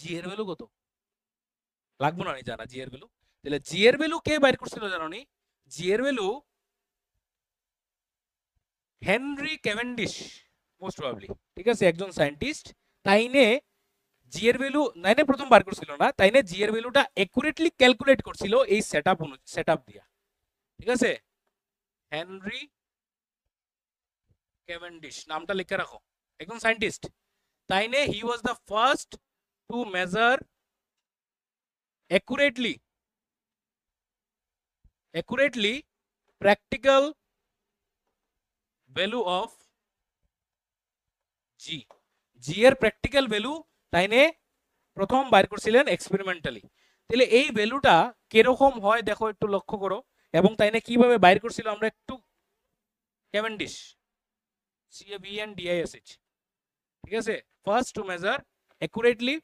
জি এর ভ্যালু কত লাগবো না নি জানা জি এর ভ্যালু, তাহলে জি এর ভ্যালু কে বাইর করছিল জানো নি? জি এর value Henry Cavendish most probably, ঠিক আছে, একজন সায়েন্টিস্ট। তাইনে জি এর ভ্যালু নাইনে প্রথম বার করছিল না, তাইনে জি এর ভ্যালুটা একুরেটলি ক্যালকুলেট করছিল এই সেটআপ দিয়া, ঠিক আছে। হেনরি ক্যাভেন্ডিশ নামটা লিখে রাখো, একজন সায়েন্টিস্ট। তাইনে he was the first to measure accurately practical value of G, G এর প্র্যাকটিক্যাল ভ্যালু তাইনে প্রথম বাইর করছিলেন এক্সপেরিমেন্টালি। তাহলে এই ভ্যালুটা কিরকম হয় দেখো, একটু লক্ষ্য করো, এবং তাইনে কিভাবে বাইর করছিল আমরা একটু, ক্যাভেন্ডিশ CAVENDISH, ঠিক আছে, ফার্স্ট টু মেজার অ্যাকুরেটলি